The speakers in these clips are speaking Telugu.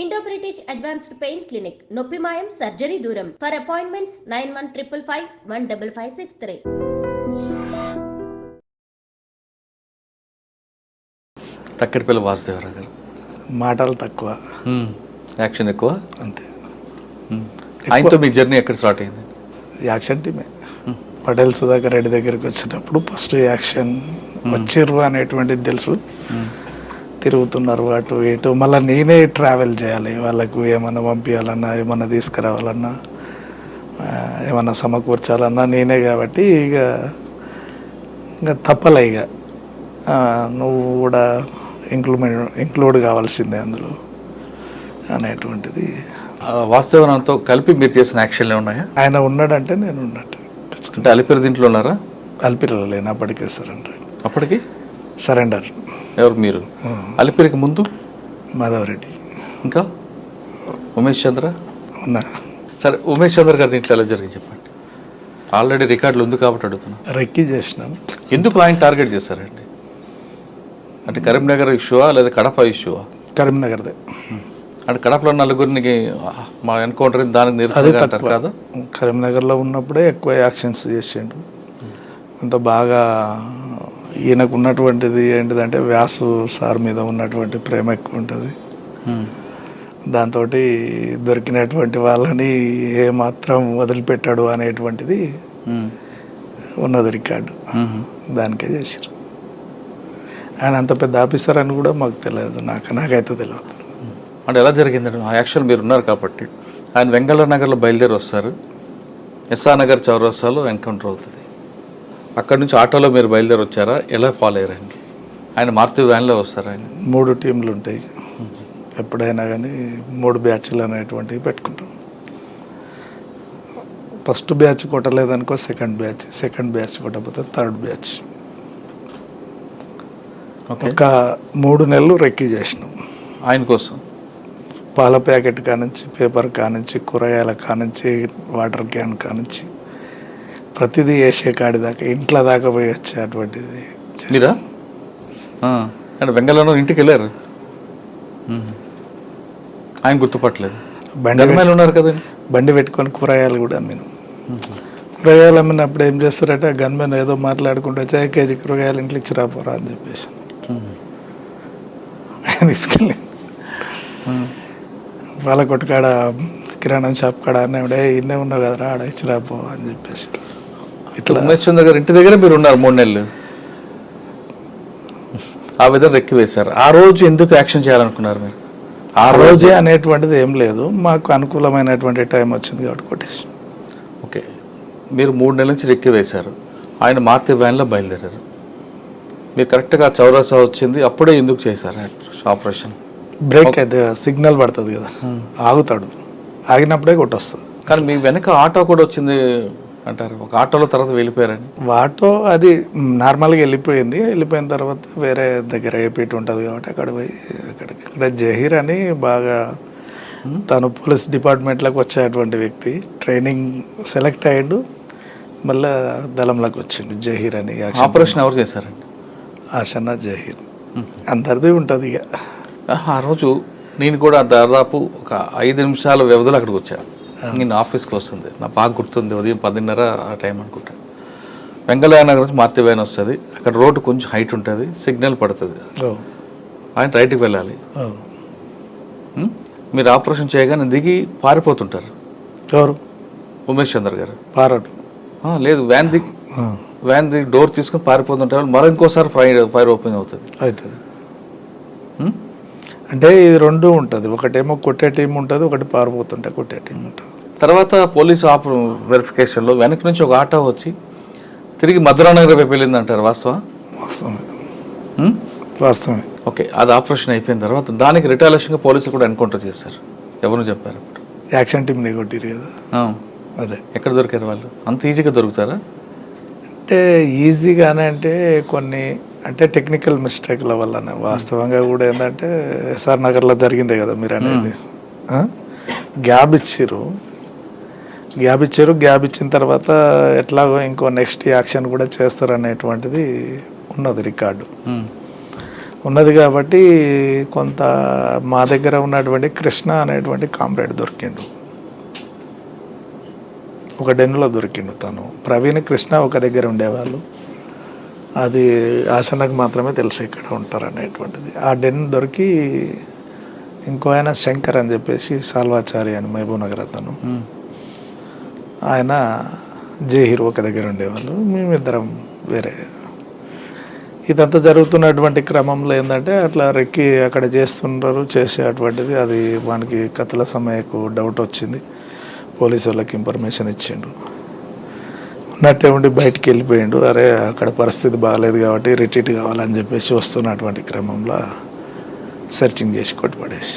Indo British advanced pain clinic నొప్పి మాయం సర్జరీ దూరం ఫర్ అపాయింట్మెంట్స్ 9155515563. తక్కెడపల్లి వాసుదేవరావు గారు మాటలు తక్కువ, యాక్షన్ ఎక్కువ. అంతే. ఆయనతో మీ జర్నీ ఎక్కడ స్టార్ట్ అయింది? యాక్షన్ టీమే. పటేల్ సుధాకర్ రెడ్డి దగ్గరికి వచ్చినప్పుడు ఫస్ట్ యాక్షన్ వచ్చిర్రు అనేటువంటిది తెలుసు. తిరుగుతున్నారు అటు ఇటు, మళ్ళీ నేనే ట్రావెల్ చేయాలి, వాళ్ళకు ఏమన్నా పంపించాలన్నా, ఏమన్నా తీసుకురావాలన్నా, ఏమన్నా సమకూర్చాలన్నా నేనే. కాబట్టి ఇక తప్పలే, ఇక నువ్వు కూడా ఇంక్లూడ్ కావాల్సిందే అందులో అనేటువంటిది. వాస్తవంతో కలిపి మీరు చేసిన యాక్షన్లు ఉన్నాయా? ఆయన ఉన్నాడంటే నేను ఉన్నట్టు. అంటే అలిపిరి దీంట్లో ఉన్నారా? అలిపిరిలో లేను, అప్పటికే సరెండర్. అప్పటికి సరెండర్. ఎవరు మీరు? అలిపిరికి ముందు మాధవరెడ్డి, ఇంకా ఉమేష్ చంద్ర ఉన్నా. సరే, ఉమేష్ చంద్ర గారి దీంట్లో ఎలా జరిగింది చెప్పండి. ఆల్రెడీ రికార్డులు ఉంది కాబట్టి అడుగుతున్నా. రెక్కి చేసినాం. ఎందుకు ఆయన టార్గెట్ చేశారండి? అంటే కరీంనగర్ ఇష్యూవా లేదా కడప ఇష్యూవా? కరీంనగర్దే. అంటే కడపలో నలుగురికి మా ఎన్కౌంటర్ దానికి నిరసనగా అంటారు కదా. కరీంనగర్లో ఉన్నప్పుడే ఎక్కువ యాక్షన్స్ చేసిండు. కొంత బాగా ఈయనకు ఉన్నటువంటిది ఏంటిదంటే వ్యాసు సార్ మీద ఉన్నటువంటి ప్రేమ ఎక్కువ ఉంటుంది. దాంతో దొరికినటువంటి వాళ్ళని ఏమాత్రం వదిలిపెట్టాడు అనేటువంటిది ఉన్నది రికార్డు. దానికే చేశారు. ఆయన అంత పెద్ద ఆఫీసర్ అని కూడా మాకు తెలియదు, నాకైతే తెలియదు. అంటే ఎలా జరిగిందండి ఆ యాక్షన్? మీరు ఉన్నారు కాబట్టి. ఆయన వెంగళ నగర్లో బయలుదేరి వస్తారు, ఎస్ఆర్ నగర్ చౌరస్తాలో ఎన్కౌంటర్ అవుతుంది. అక్కడ నుంచి ఆటోలో మీరు బయలుదేరి వచ్చారా? ఎలా ఫాలో అయ్యారండి? ఆయన మారుతి వ్యాన్లో వస్తారు. ఆయన 3 టీంలు ఉంటాయి ఎప్పుడైనా కానీ, 3 బ్యాచ్లు అనేటువంటివి పెట్టుకుంటాం. ఫస్ట్ బ్యాచ్ కొట్టలేదనుకో సెకండ్ బ్యాచ్ కొట్టకపోతే థర్డ్ బ్యాచ్. ఒక 3 నెలలు రెక్కీ చేసినాం ఆయన కోసం. పాల ప్యాకెట్ కానుంచి, పేపర్ కానుంచి, కూరగాయల కానుంచి, వాటర్ క్యాన్ కానుంచి, ప్రతిదీ వేసే కాడి దాకా, ఇంట్లో దాకా పోయి వచ్చేటువంటిది. మీరా? అంటే బెంగళూరు ఇంటికి వెళ్ళారు, ఆయన గుర్తుపట్టలేదు. బండి ఉన్నారు కదండి. బండి పెట్టుకొని కూరగాయలు కూడా అమ్మినాం. కూరగాయలు అమ్మినప్పుడు ఏం చేస్తారంటే గన్మెన్ ఏదో మాట్లాడుకుంటూ వచ్చి కేజీ కూరగాయలు ఇంట్లో ఇచ్చి రాపోరా అని చెప్పేసి ఆయన తీసుకెళ్ళి వాళ్ళ కొట్టుకాడ కిరాణం షాప్ కాడ అన్నాడే ఇన్నే ఉన్నావు కదరా, ఆడ ఇచ్చి రాపో అని చెప్పేసి. ఇట్లా ఉమేష్ చంద్ర గారు ఇంటి దగ్గర మీరు ఉన్నారు 3 నెలలు. ఆ విధంగా రెక్కి వేశారు. ఆ రోజు ఎందుకు యాక్షన్ చేయాలనుకున్నారు మీరు? ఆ రోజే అనేటువంటిది ఏం లేదు, మాకు అనుకూలమైనటువంటి టైం వచ్చింది కాబట్టి కొట్టేసి. ఓకే, మీరు 3 నెలల నుంచి రెక్కి వేశారు. ఆయన మారుతి వ్యాన్లో బయలుదేరారు. మీరు కరెక్ట్గా చౌరసా వచ్చింది, అప్పుడే ఎందుకు చేశారు ఆపరేషన్? బ్రేక్ అయితే సిగ్నల్ పడుతుంది కదా, ఆగుతాడు, ఆగినప్పుడే కొట్టొస్తుంది. కానీ మీ వెనక ఆటో కూడా వచ్చింది అంటారు. ఒక ఆటోలో తర్వాత వెళ్ళిపోయారని. ఆటో అది నార్మల్గా వెళ్ళిపోయిన తర్వాత వేరే దగ్గర ఏపీటీ ఉంటుంది కాబట్టి అక్కడ పోయి ఇక్కడ జహీర్ అని బాగా తను పోలీస్ డిపార్ట్మెంట్లోకి వచ్చేటువంటి వ్యక్తి, ట్రైనింగ్ సెలెక్ట్ అయ్యాడు, మళ్ళీ దళంలోకి వచ్చిండు జహీర్ అని. ఆపరేషన్ ఎవరు చేశారండి? ఆషన్న జహీర్, అందరిది ఉంటుంది. ఇక ఆ రోజు నేను కూడా దాదాపు ఒక 5 నిమిషాల వ్యవధిలో అక్కడికి వచ్చాను. నేను ఆఫీస్కి వస్తుంది, నాకు బాగా గుర్తుంది, ఉదయం 10:30 ఆ టైం అనుకుంటా. వెంగళయ్య నగర్ నుంచి మారుతి వ్యాన్ వస్తుంది. అక్కడ రోడ్డు కొంచెం హైట్ ఉంటుంది, సిగ్నల్ పడుతుంది, ఆయన రైట్కి వెళ్ళాలి. మీరు ఆపరేషన్ చేయగానే దిగి పారిపోతుంటారు. ఎవరు? ఉమేష్ చంద్ర గారు. పారాడు లేదు, వ్యాన్ దిగి డోర్ తీసుకుని పారిపోతుంటారు. మరో ఇంకోసారి ఫైర్ ఓపెన్ అవుతుంది. అంటే ఇది 2 ఉంటుంది, ఒకటేమో కొట్టే టీం ఉంటుంది, ఒకటి పారిపోతుంటే కొట్టే టీం ఉంటుంది. తర్వాత పోలీసు వెరిఫికేషన్లో వెనక నుంచి ఒక ఆటో వచ్చి తిరిగి మధురానగర్ వైపు వెళ్ళింది అంటారు. వాస్తవమే. ఓకే, అది ఆపరేషన్ అయిపోయిన తర్వాత దానికి రిటాలియేషన్గా పోలీసులు కూడా ఎన్కౌంటర్ చేశారు. ఎవరు చెప్పారు? యాక్షన్ టీం కొట్టిరు కదా. అదే. ఎక్కడ దొరికారు వాళ్ళు? అంత ఈజీగా దొరుకుతారా? అంటే ఈజీగానే అంటే కొన్ని అంటే టెక్నికల్ మిస్టేక్ల వల్లనే. వాస్తవంగా కూడా ఏంటంటే ఎస్ఆర్ నగర్లో జరిగిందే కదా మీరు అనేది. గ్యాప్ ఇచ్చిన తర్వాత ఎట్లాగో ఇంకో నెక్స్ట్ యాక్షన్ కూడా చేస్తారు అనేటువంటిది ఉన్నది రికార్డు. ఉన్నది కాబట్టి కొంత మా దగ్గర ఉన్నటువంటి కృష్ణ అనేటువంటి కామ్రేడ్ దొరికిండు, ఒక డెన్నులో దొరికిండు. తను ప్రవీణ్ కృష్ణ ఒక దగ్గర ఉండేవాళ్ళు, అది ఆసనకు మాత్రమే తెలుసు ఇక్కడ ఉంటారు అనేటువంటిది. ఆ డెన్ దొరికి ఇంకో ఆయన శంకర్ అని చెప్పేసి సాల్వాచారి అని మహబూబ్ నగర్ అతను, ఆయన జేహీర్ ఒక దగ్గర ఉండేవాళ్ళు, మేమిద్దరం వేరే. ఇదంతా జరుగుతున్నటువంటి క్రమంలో ఏంటంటే అట్లా రెక్కి అక్కడ చేసేటువంటిది అది వానికి కథల సమయకు డౌట్ వచ్చింది. పోలీసు వాళ్ళకి ఇన్ఫర్మేషన్ ఇచ్చిండు, ఉన్నట్టే ఉండి బయటికి వెళ్ళిపోయిండు. అరే అక్కడ పరిస్థితి బాగాలేదు కాబట్టి రిట్రీట్ కావాలని చెప్పేసి వస్తున్నటువంటి క్రమంలో సెర్చింగ్ చేసి కొట్టుపడేసి.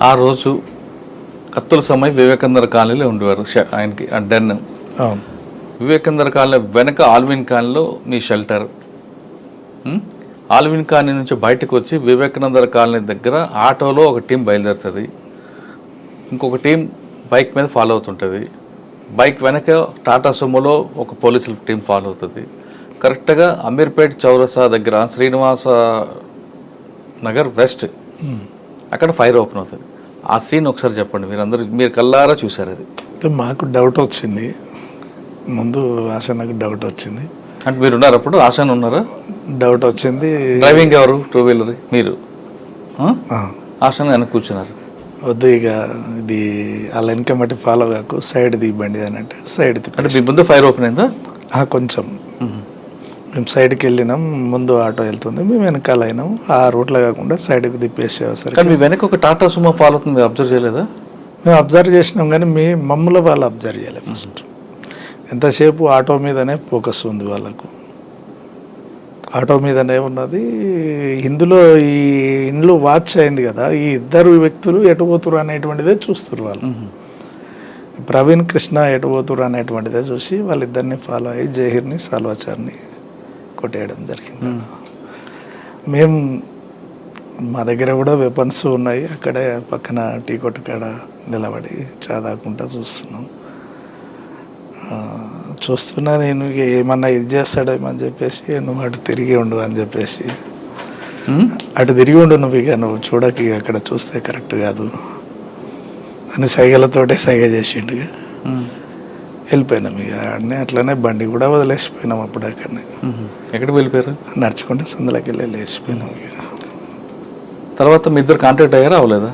ఆ రోజు కత్తుల సమయం వివేకందర్ కాలనీలో ఉండేవారు ఆయనకి డెన్. అవును, వివేకందర్ కాలనీ వెనక ఆల్విన్ కాలనీలో మీ షెల్టర్. ఆల్విన్ కాలనీ నుంచి బయటకు వచ్చి వివేకానందర్ కాలనీ దగ్గర ఆటోలో ఒక టీం బయలుదేరుతుంది, ఇంకొక టీం బైక్ మీద ఫాలో అవుతుంటుంది. బైక్ వెనక టాటా సుమోలో ఒక పోలీసుల టీం ఫాలో అవుతుంది. కరెక్ట్గా అమీర్పేట్ చౌరసా దగ్గర శ్రీనివాస నగర్ వెస్ట్ అక్కడ ఫైర్ ఓపెన్ అవుతుంది. ఆ సీన్ ఒకసారి చెప్పండి, మీరు కల్లారా చూసారు అది. మాకు డౌట్ వచ్చింది, ముందు ఆశనకు డౌట్ వచ్చింది. అంటే మీరు ఉన్నారు అప్పుడు? ఆశాన్ ఉన్నారా? డౌట్ వచ్చింది. డ్రైవింగ్ ఎవరు? టూ వీలర్ మీరు? ఆశాన్ వెనక కూర్చున్నారు. వద్దు ఇక ఇది వాళ్ళ వెనక మట్టి ఫాలో కాకు, సైడ్ దిగబండి అని అంటే సైడ్ అంటే మీ ముందు ఫైర్ ఓపెన్ అయిందా? కొంచెం మేము సైడ్కి వెళ్ళినాం, ముందు ఆటో వెళ్తుంది, మేము వెనకాల అయినాం. ఆ రూట్లో కాకుండా సైడ్కి తిప్పేసేసరికి కానీ మీ వెనక ఒక టాటా సుమో ఫాలో అవుతుంది, మీరు అబ్జర్వ్ చేయలేదా? మేము అబ్జర్వ్ చేసినాం కానీ మమ్మల్ని వాళ్ళు అబ్జర్వ్ చేయలేదు. ఫస్ట్ ఎంతసేపు ఆటో మీదనే ఫోకస్ ఉంది వాళ్ళకు, ఆటో మీదనే ఉన్నది. ఇందులో ఈ ఇండ్లు వాచ్ అయింది కదా, ఈ ఇద్దరు వ్యక్తులు ఎటు పోతురు అనేటువంటిదే చూస్తారు వాళ్ళు. ప్రవీణ్ కృష్ణ ఎటు పోతురు అనేటువంటిదే చూసి వాళ్ళిద్దరిని ఫాలో అయ్యి జహీర్ని సాల్వాచార్ని కొట్టేయడం జరిగింది. మేము మా దగ్గర కూడా వెపన్స్ ఉన్నాయి, అక్కడే పక్కన టీ కొట్టు కాడ నిలబడి చాదాకుంటా చూస్తున్నా. నేను ఏమన్నా ఇది చేస్తాడేమని చెప్పేసి నువ్వు అటు తిరిగి ఉండు అని చెప్పేసి, అటు తిరిగి ఉండు నువ్వు, ఇక నువ్వు చూడక అక్కడ చూస్తే కరెక్ట్ కాదు అని సైగలతోటే సైగ చేసిండుగా. వెళ్ళిపోయినాం ఇక అన్నీ అట్లనే, బండి కూడా వదిలేసిపోయినాం అప్పుడు అక్కడనే. ఎక్కడికి వెళ్ళిపోయారు? నడుచుకుంటే సందులోకి వెళ్ళి లేచిపోయినాం. ఇక తర్వాత మీ ఇద్దరు కాంటాక్ట్ అయ్యారా? అవ్వలేదా?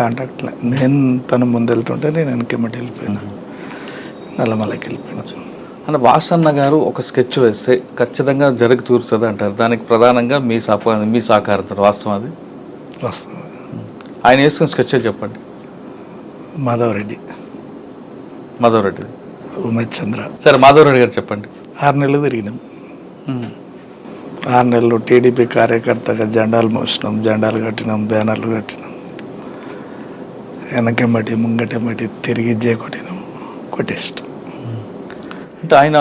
కాంటాక్ట్ నేను తను ముందు వెళ్తుంటే నేను వెనకెమ్మటి వెళ్ళిపోయినా, నల్లమలకి వెళ్ళిపోయినా. అంటే వాసన్న గారు ఒక స్కెచ్ వేస్తే ఖచ్చితంగా జరిగి తీరుతుంది అంటారు, దానికి ప్రధానంగా మీ సహకారం వాస్తవం? అది వాస్తవం. ఆయన వేసుకున్న స్కెచ్ చెప్పండి. మాధవరెడ్డి ఉమేష్ చంద్ర. సరే, మాధవరెడ్డి గారు చెప్పండి. 6 నెలలు తిరిగినాం. 6 నెలలు టీడీపీ కార్యకర్తగా జెండాలు మోసినాం, జెండాలు కట్టినాం, బ్యానర్లు కట్టినాం, వెనకెమ్మటి ముంగటెమ్మటి తిరిగి కొట్టినాం, కొట్టేస్తాం. అంటే ఆయన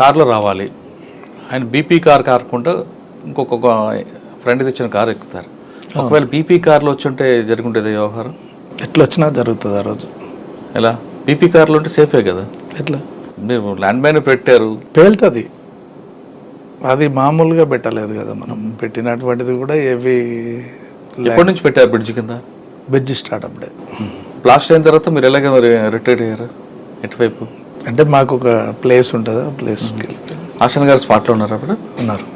కార్లో రావాలి, ఆయన బీపీ కార్ కాకుండా ఇంకొక ఫ్రెండ్ తెచ్చిన కారు ఎక్కుతారు. ఒకవేళ బీపీ కార్లో వచ్చి ఉంటే జరుగుంటుంది వ్యవహారం? ఎట్లా వచ్చినా జరుగుతుంది ఆ రోజు. ఎలా? బీపీ కార్లో ఉంటే సేఫే కదా? ఎట్లా? మీరు ల్యాండ్ మైన్ పెట్టారు, పేలుతుంది. అది మామూలుగా పెట్టలేదు కదా, మనం పెట్టినటువంటిది కూడా ఏవి. ఎప్పటి నుంచి పెట్టారు బ్రిడ్జ్ కింద? బ్రిడ్జ్ స్టార్ట్ అప్పుడే. బ్లాస్ట్ అయిన తర్వాత మీరు ఎలాగ మరి రిటైర్ అయ్యారు? ఎటువైపు? అంటే మాకు ఒక ప్లేస్ ఉంటుంది, ఆ ప్లేస్కి ఆశన్ గారు స్పాట్లో ఉన్నారు అప్పుడు? ఉన్నారు.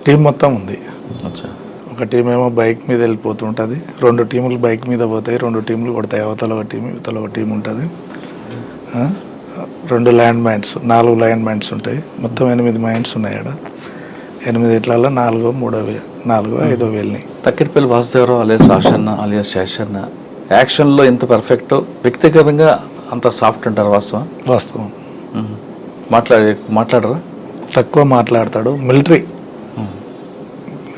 టీం మొత్తం ఉంది. ఒక టీం ఏమో బైక్ మీద వెళ్ళిపోతుంటుంది, 2 టీములు బైక్ మీద పోతాయి, 2 టీములు కొడతాయి. అవతల ఒక టీం ఇవతల ఒక టీం ఉంటుంది. 2 ల్యాండ్ మైన్స్, 4 ల్యాండ్ మైన్స్ ఉంటాయి. మొత్తం 8 మైన్స్ ఉన్నాయి ఆడ. 8 ఇట్లలో 4 5 వెళ్ళినాయి. తక్కిడిపల్లి వాసుదేవరావు అలియాస్ ఆశన్న అలియాస్ శేషన్న యాక్షన్లో ఎంత పర్ఫెక్టో వ్యక్తిగతంగా అంత సాఫ్ట్ అంటారు. వాస్తవం. మాట్లాడరా? తక్కువ మాట్లాడతాడు. మిలిటరీ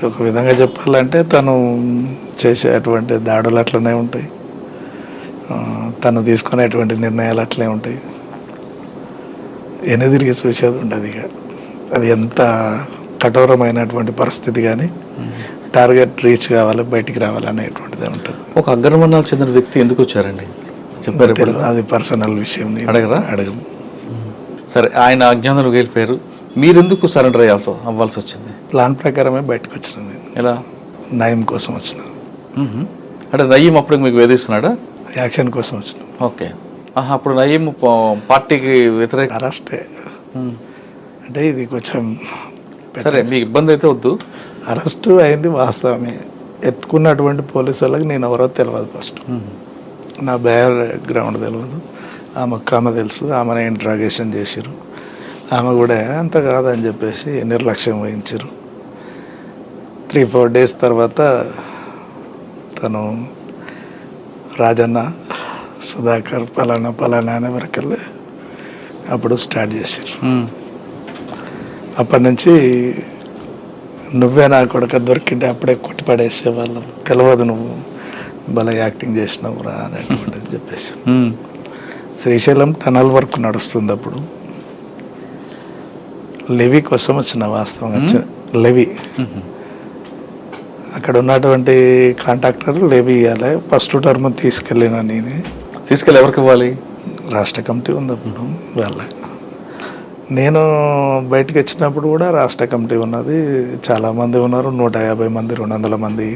ఒక విధంగా చెప్పాలంటే తను చేసేటువంటి దాడులు అట్లనే ఉంటాయి, తను తీసుకునేటువంటి నిర్ణయాలు అట్లే ఉంటాయి. వెనుదిరిగి చూసేది ఉండదు. ఇక అది ఎంత కఠోరమైనటువంటి పరిస్థితి కానీ టార్గెట్ రీచ్ కావాలి, బయటికి రావాలి అనేటువంటిది ఉంటుంది. ఒక అగ్రవర్ణాలకు చెందిన వ్యక్తి ఎందుకు వచ్చారండి చెప్పారు? అది పర్సనల్ విషయం, అడగము. సరే, ఆయన అజ్ఞానంలో వెళ్ళిపోయారు, మీరెందుకు సరెండర్ అవ్వాల్సి వచ్చింది? ప్లాన్ ప్రకారమే బయటకు వచ్చిన నేను. ఎలా? నయం కోసం వచ్చిన, అంటే నయీం అప్పుడు మీకు వేధిస్తున్నాడా? యాక్షన్ కోసం వచ్చిన. ఓకే. అప్పుడు నయీం పార్టీకి వ్యతిరేక అరెస్టే. అంటే ఇది కొంచెం సరే, మీకు ఇబ్బంది అయితే వద్దు. అరెస్టు అయింది వాస్తవమే. ఎత్తుకున్నటువంటి పోలీసు వాళ్ళకి నేను ఎవరో తెలియదు. ఫస్ట్ నా బ్యాక్గ్రౌండ్ తెలియదు. ఆమె తెలుసు. ఆమెను ఇంట్రాగేషన్ చేసిరు. ఆమె కూడా అంత కాదని చెప్పేసి నిర్లక్ష్యం వహించారు. 3-4 డేస్ తర్వాత తను రాజన్న, సుధాకర్, పలానా అనే వరకల్లా అప్పుడు స్టార్ట్ చేశారు. అప్పటి నుంచి నువ్వే నా కొడుకు దొరికింటే అప్పుడే కొట్టి పడేసే వాళ్ళం, తెలియదు నువ్వు భలే యాక్టింగ్ చేసినావు రా అనేటువంటిది చెప్పేసి. శ్రీశైలం టనల్ వర్క్ నడుస్తుంది. అప్పుడు లెవీ కోసం వచ్చిన, వాస్తవంగా వచ్చిన లెవీ. అక్కడ ఉన్నటువంటి కాంట్రాక్టర్ లెవీ ఇవ్వాలి. ఫస్ట్ టర్మ్ తీసుకెళ్ళిన నేనే. తీసుకెళ్ళి ఎవరికి ఇవ్వాలి? రాష్ట్ర కమిటీ ఉంది అప్పుడు వాళ్ళ. నేను బయటకు వచ్చినప్పుడు కూడా రాష్ట్ర కమిటీ ఉన్నది, చాలామంది ఉన్నారు, 150 మంది 200 మంది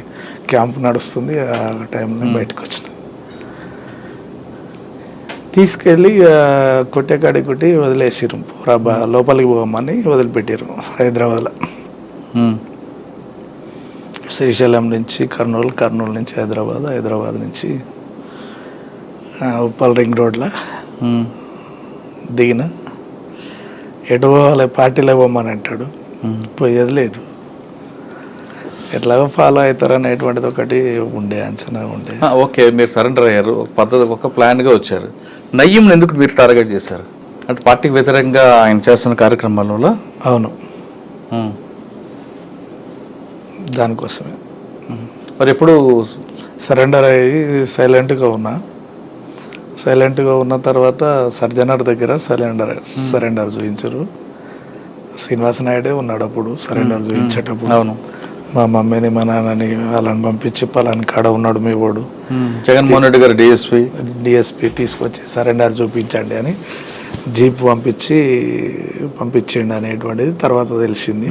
క్యాంప్ నడుస్తుంది. ఆ టైంలో బయటకు వచ్చిన, తీసుకెళ్ళి కొట్టేకాడి కొట్టి వదిలేసిరు. పూరా లోపలికి పోమని వదిలిపెట్టారు హైదరాబాద్లో. శ్రీశైలం నుంచి కర్నూలు, కర్నూలు నుంచి హైదరాబాద్, హైదరాబాద్ నుంచి ఉప్పల్ రింగ్ రోడ్లో దిగిన. ఎటు పోవాలి, పార్టీలో పోమని అంటాడు, పోయేది లేదు. ఎట్లాగో ఫాలో అవుతారు అనేటువంటిది ఒకటి ఉండే, అంచనా ఉండే. ఓకే, మీరు సరెండర్ అయ్యారు, ఒక పద్ధతి, ఒక ప్లాన్గా వచ్చారు. నయీంని ఎందుకు మీరు టార్గెట్ చేశారు? అంటే పార్టీకి వ్యతిరేకంగా ఆయన చేస్తున్న కార్యక్రమాలలో? అవును, దానికోసమే. మరి ఎప్పుడు సరెండర్ అయ్యి సైలెంట్గా ఉన్న తర్వాత సర్జనర్ దగ్గర సరెండర్ చూపించారు. శ్రీనివాస నాయుడే ఉన్నాడు అప్పుడు సరెండర్ చూపించేటప్పుడు. అవును, మా మమ్మీని మా నాన్నని వాళ్ళని పంపించి పలాని కాడ ఉన్నాడు మీ వాడు, జగన్మోహన్ రెడ్డి గారు డిఎస్పీ తీసుకొచ్చి సరెండర్ చూపించండి అని జీప్ పంపించిండు అనేటువంటిది తర్వాత తెలిసింది.